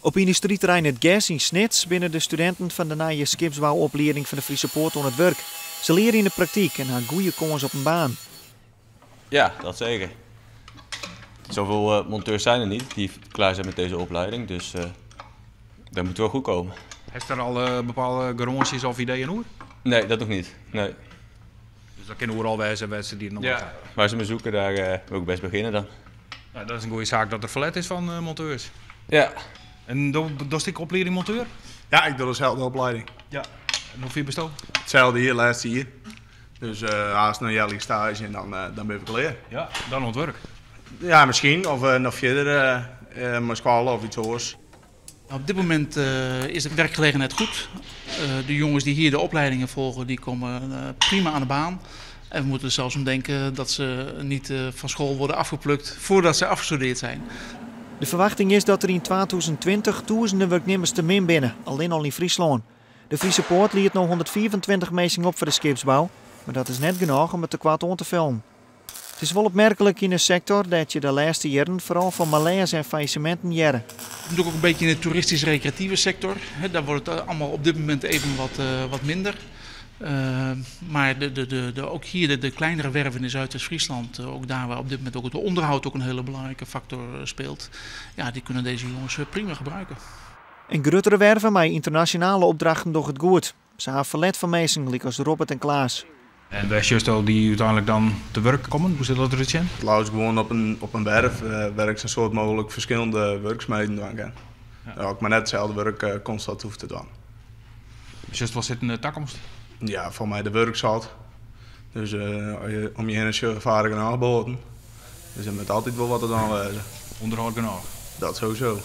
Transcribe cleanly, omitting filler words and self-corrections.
Op industrieterrein Het Gas in Snits binnen de studenten van de nieuwe skipsbouwopleiding van de Friese Poort aan het werk. Ze leren in de praktijk en hebben goede kans op een baan. Ja, dat zeker. Zoveel monteurs zijn er niet die klaar zijn met deze opleiding, dus dat moet wel goed komen. Heeft er al bepaalde garanties of ideeën over? Nee, dat nog niet. Nee. Dus dat kunnen we al wijzen die er nog Ja, waar ze me zoeken, daar wil ik best beginnen dan. Nou, dat is een goede zaak dat er verlet is van monteurs. Ja. En doe ik opleiding monteur? Ja, ik doe dezelfde opleiding. Ja. En hoeveel bestoken? Hetzelfde hier, laatste hier. Dus haast een jaarlijke stage en dan ben ik klaar. Ja, dan ontwerk. Ja, misschien. Of nog verder, mijn school of iets anders. Op dit moment is de werkgelegenheid goed. De jongens die hier de opleidingen volgen, die komen prima aan de baan. En we moeten er zelfs om denken dat ze niet van school worden afgeplukt voordat ze afgestudeerd zijn. De verwachting is dat er in 2020 duizenden werknemers te min binnen, alleen al in Friesland. De Friese Poort liet nog 124 mensen op voor de skipsbouw, maar dat is net genoeg om het tekort aan te vullen. Het is wel opmerkelijk in de sector dat je de laatste jaren vooral van malaise en faillissementen jaren. Natuurlijk ook een beetje in de toeristisch-recreatieve sector. Daar wordt het allemaal op dit moment even wat minder. Maar ook hier de kleinere werven in Zuidwest-Friesland, ook daar waar op dit moment ook het onderhoud ook een hele belangrijke factor speelt, ja, die kunnen deze jongens prima gebruiken. En grotere werven met internationale opdrachten door het goed. Ze hebben verlet van mensen, als Robert en Klaas. En wij juist die uiteindelijk dan te werk komen, hoe zit dat erin? Het laat gewoon op een werf, werkt zo soort mogelijk verschillende werkzaamheden doen kan. Ja, ook maar net hetzelfde werk constant hoeft te doen. Dus wat zit in de toekomst? Ja, voor mij de werkzaal. Dus om je heen is je ervaring aangeboden. Dus er moet altijd wel wat te doen wezen. Onderhoud genoeg. Dat sowieso.